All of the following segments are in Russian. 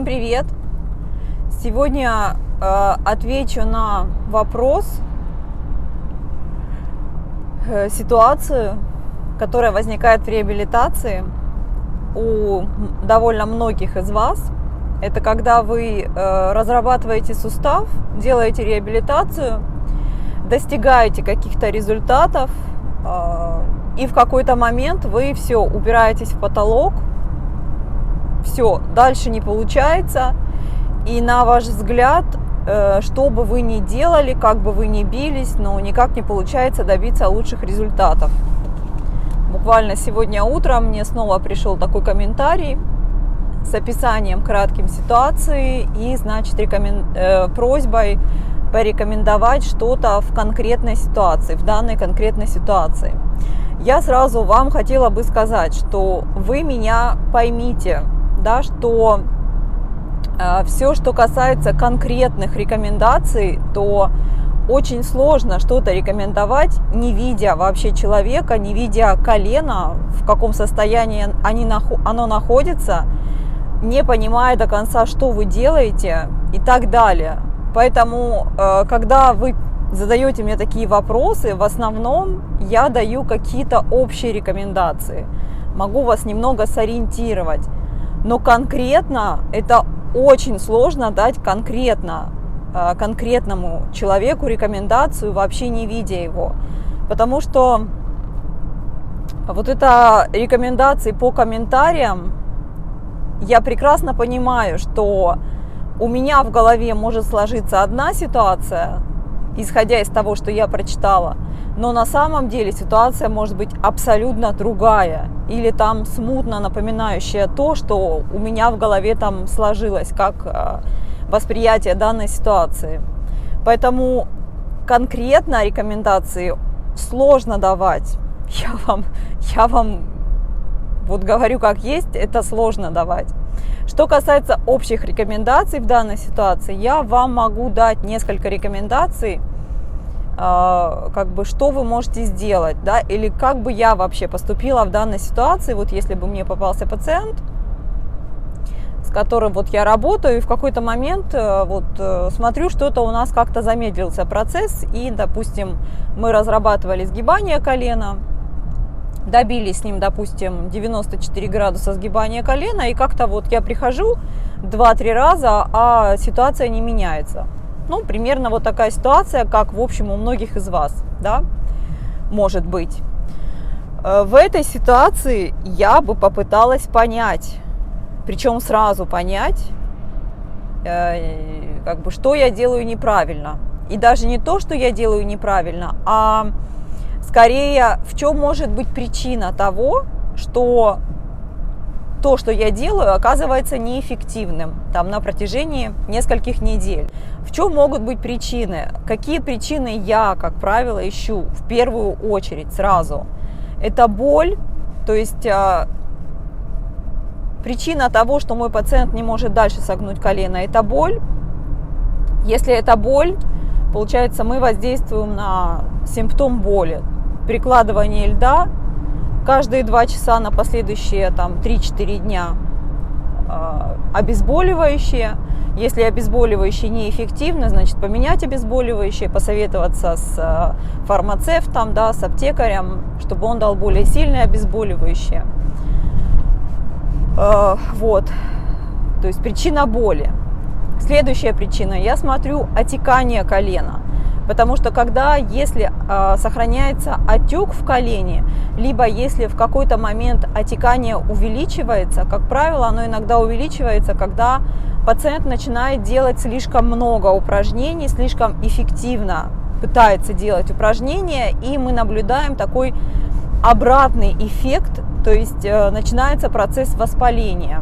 Всем привет! Сегодня отвечу на вопрос, ситуацию, которая возникает в реабилитации у довольно многих из вас. Это когда вы разрабатываете сустав, делаете реабилитацию, достигаете каких-то результатов, и в какой-то момент вы все упираетесь в потолок, все, дальше не получается, и на ваш взгляд, что бы вы ни делали, как бы вы ни бились, но никак не получается добиться лучших результатов. Буквально сегодня утром мне снова пришел такой комментарий с описанием кратким ситуации и, значит, просьбой порекомендовать что-то в конкретной ситуации, в данной конкретной ситуации. Я сразу вам хотела бы сказать, что вы меня поймите, да, что все, что касается конкретных рекомендаций, то очень сложно что-то рекомендовать, не видя вообще человека, не видя колена, в каком состоянии оно находится, не понимая до конца, что вы делаете и так далее. Поэтому, когда вы задаете мне такие вопросы, в основном я даю какие-то общие рекомендации, могу вас немного сориентировать, но конкретно это очень сложно дать конкретному человеку рекомендацию, вообще не видя его, потому что вот это рекомендации по комментариям, я прекрасно понимаю, что у меня в голове может сложиться одна ситуация, исходя из того, что я прочитала, но на самом деле ситуация может быть абсолютно другая или там смутно напоминающая то, что у меня в голове там сложилось как восприятие данной ситуации. Поэтому конкретно рекомендации сложно давать. Я вам вот говорю как есть, это сложно давать. Что касается общих рекомендаций в данной ситуации, я вам могу дать несколько рекомендаций, как бы что вы можете сделать, да, или как бы я вообще поступила в данной ситуации, вот если бы мне попался пациент, с которым вот я работаю, и в какой-то момент вот смотрю, что-то у нас как-то замедлился процесс, и, допустим, мы разрабатывали сгибание колена, добились с ним, допустим, 94 градуса сгибания колена, и как-то вот я прихожу 2-3 раза, а ситуация не меняется. Ну, примерно вот такая ситуация, как, в общем, у многих из вас, да, может быть. В этой ситуации я бы попыталась понять, причем сразу понять, как бы, что я делаю неправильно. И даже не то, что я делаю неправильно, а скорее, в чем может быть причина того, что то, что я делаю, оказывается неэффективным там, на протяжении нескольких недель. В чем могут быть причины? Какие причины я, как правило, ищу в первую очередь сразу? Это боль, то есть причина того, что мой пациент не может дальше согнуть колено, это боль. Если это боль, получается, мы воздействуем на симптом боли. Прикладывание льда каждые 2 часа на последующие там 3-4 дня, обезболивающее. Если обезболивающее неэффективно, значит поменять обезболивающее, посоветоваться с фармацевтом, да, с аптекарем, чтобы он дал более сильное обезболивающее. Вот, то есть причина боли. Следующая причина, я смотрю отекание колена. Потому что если сохраняется отек в колене, либо если в какой-то момент отекание увеличивается, как правило, оно иногда увеличивается, когда пациент начинает делать слишком много упражнений, слишком эффективно пытается делать упражнения, и мы наблюдаем такой обратный эффект, то есть начинается процесс воспаления,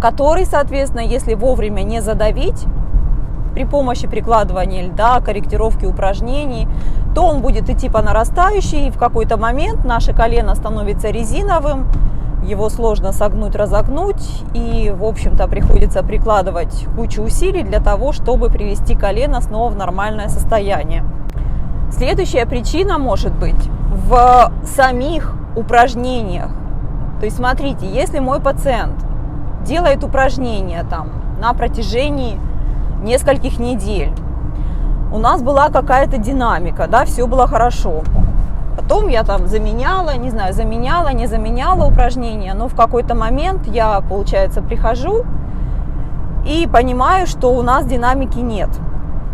который, соответственно, если вовремя не задавить, при помощи прикладывания льда, корректировки упражнений, то он будет идти по нарастающей, и в какой-то момент наше колено становится резиновым, его сложно согнуть, разогнуть, и, в общем-то, приходится прикладывать кучу усилий для того, чтобы привести колено снова в нормальное состояние. Следующая причина может быть в самих упражнениях. То есть, смотрите, если мой пациент делает упражнения там на протяжении нескольких недель. У нас была какая-то динамика, да, все было хорошо. Потом я там заменяла, не заменяла упражнения, но в какой-то момент я, получается, прихожу и понимаю, что у нас динамики нет.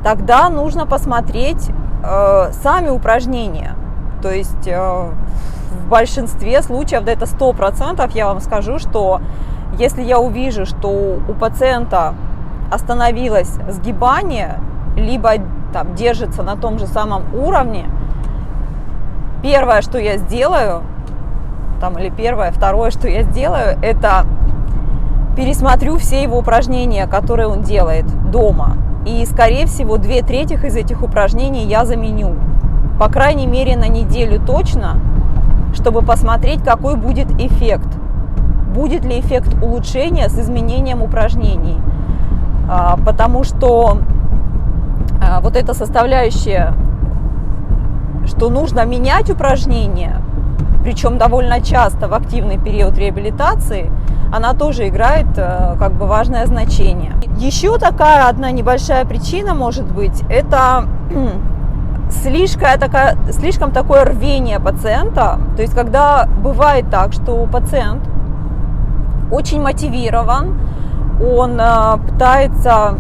Тогда нужно посмотреть сами упражнения. То есть в большинстве случаев, да это 100%, я вам скажу, что если я увижу, что у пациента остановилось сгибание, либо там держится на том же самом уровне, первое, что я сделаю, второе, что я сделаю, это пересмотрю все его упражнения, которые он делает дома. И, скорее всего, 2/3 из этих упражнений я заменю. По крайней мере, на неделю точно, чтобы посмотреть, какой будет эффект. Будет ли эффект улучшения с изменением упражнений. Потому что вот эта составляющая, что нужно менять упражнения, причем довольно часто в активный период реабилитации, она тоже играет как бы важное значение. Еще такая одна небольшая причина может быть, это слишком такое рвение пациента. То есть когда бывает так, что пациент очень мотивирован, он пытается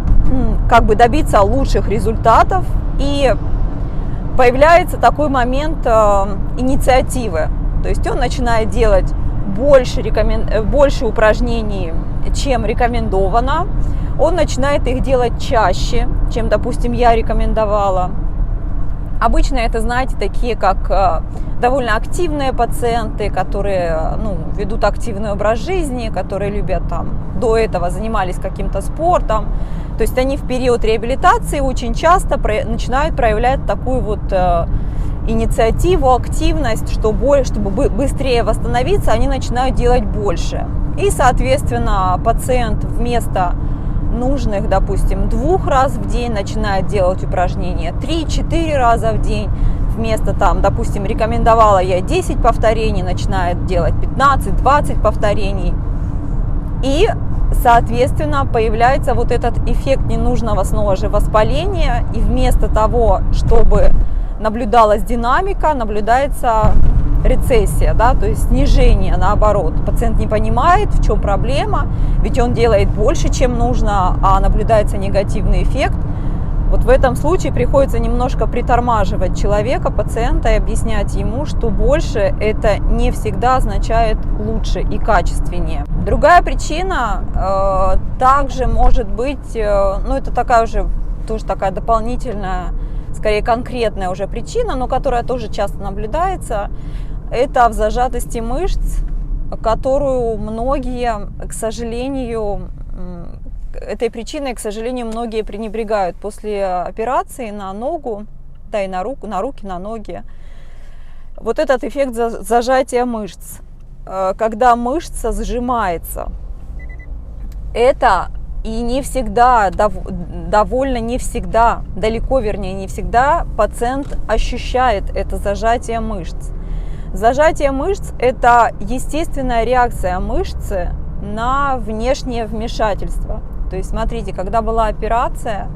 как бы добиться лучших результатов, и появляется такой момент инициативы. То есть он начинает делать больше упражнений, чем рекомендовано. Он начинает их делать чаще, чем, допустим, я рекомендовала. Обычно это, знаете, такие как довольно активные пациенты, которые ведут активный образ жизни, которые любят до этого занимались каким-то спортом. То есть они в период реабилитации очень часто начинают проявлять такую вот инициативу, активность, чтобы быстрее восстановиться, они начинают делать больше. И, соответственно, пациент вместо нужных, допустим, 2 раз в день начинает делать упражнения 3-4 раза в день. Вместо допустим, рекомендовала я 10 повторений, начинает делать 15-20 повторений. И, соответственно, появляется вот этот эффект ненужного снова же воспаления. И вместо того, чтобы наблюдалась динамика, наблюдается рецессия, да, то есть снижение, наоборот. Пациент не понимает, в чем проблема, ведь он делает больше, чем нужно, а наблюдается негативный эффект. Вот в этом случае приходится немножко притормаживать человека, пациента, и объяснять ему, что больше это не всегда означает лучше и качественнее. Другая причина также может быть, это такая уже тоже такая дополнительная, скорее конкретная уже причина, но которая тоже часто наблюдается, это в зажатости мышц, которую многие, к сожалению, этой причиной, к сожалению, многие пренебрегают после операции на ногу, да и на руки, на ноги. Вот этот эффект зажатия мышц, когда мышца сжимается, это и не всегда, далеко не всегда пациент ощущает это зажатие мышц. Зажатие мышц – это естественная реакция мышцы на внешнее вмешательство. То есть, смотрите, когда была операция,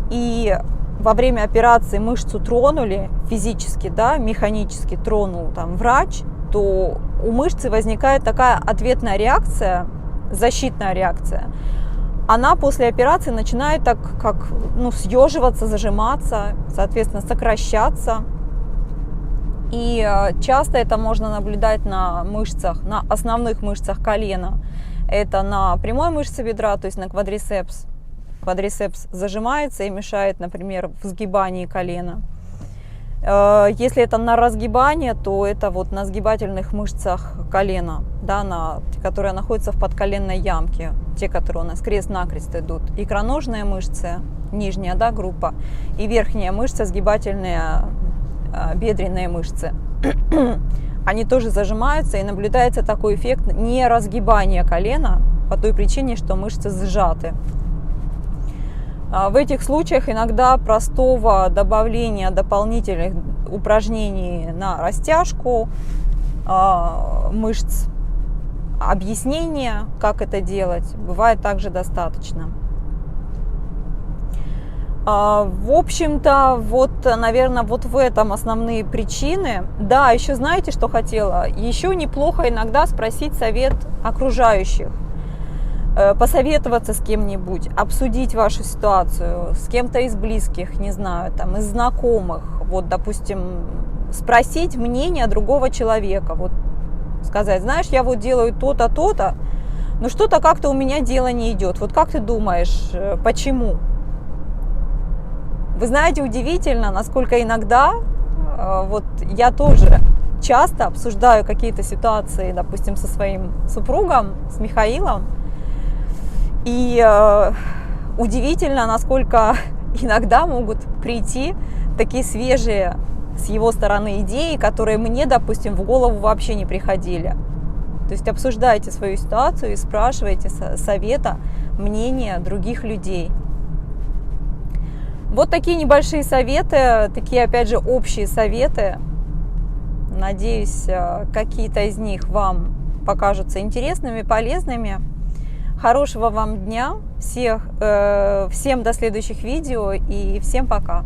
и во время операции мышцу тронули физически, да, механически тронул врач, то у мышцы возникает такая ответная реакция, защитная реакция. Она после операции начинает съеживаться, зажиматься, соответственно, сокращаться. И часто это можно наблюдать на мышцах, на основных мышцах колена. Это на прямой мышце бедра, то есть на квадрицепс. Квадрицепс зажимается и мешает, например, в сгибании колена. Если это на разгибание, то это вот на сгибательных мышцах колена, да, которые находятся в подколенной ямке, те, которые у нас крест-накрест идут. Икроножные мышцы, нижняя, да, группа, и верхняя мышца, сгибательные бедренные мышцы. Они тоже зажимаются, и наблюдается такой эффект неразгибания колена по той причине, что мышцы сжаты. В этих случаях иногда простого добавления дополнительных упражнений на растяжку мышц объяснения, как это делать, бывает также достаточно. В общем-то, вот, наверное, вот в этом основные причины. Да, еще знаете, что хотела? Еще неплохо иногда спросить совет окружающих, посоветоваться с кем-нибудь, обсудить вашу ситуацию с кем-то из близких, не знаю, там, из знакомых. Вот, допустим, спросить мнение другого человека. Вот сказать, знаешь, я вот делаю то-то, то-то, но что-то как-то у меня дело не идет. Вот как ты думаешь, почему? Вы знаете, удивительно, насколько иногда, вот я тоже часто обсуждаю какие-то ситуации, допустим, со своим супругом, с Михаилом, и удивительно, насколько иногда могут прийти такие свежие с его стороны идеи, которые мне, допустим, в голову вообще не приходили. То есть обсуждайте свою ситуацию и спрашивайте совета, мнения других людей. Вот такие небольшие советы, такие, опять же, общие советы. Надеюсь, какие-то из них вам покажутся интересными, полезными. Хорошего вам дня, всем до следующих видео и всем пока!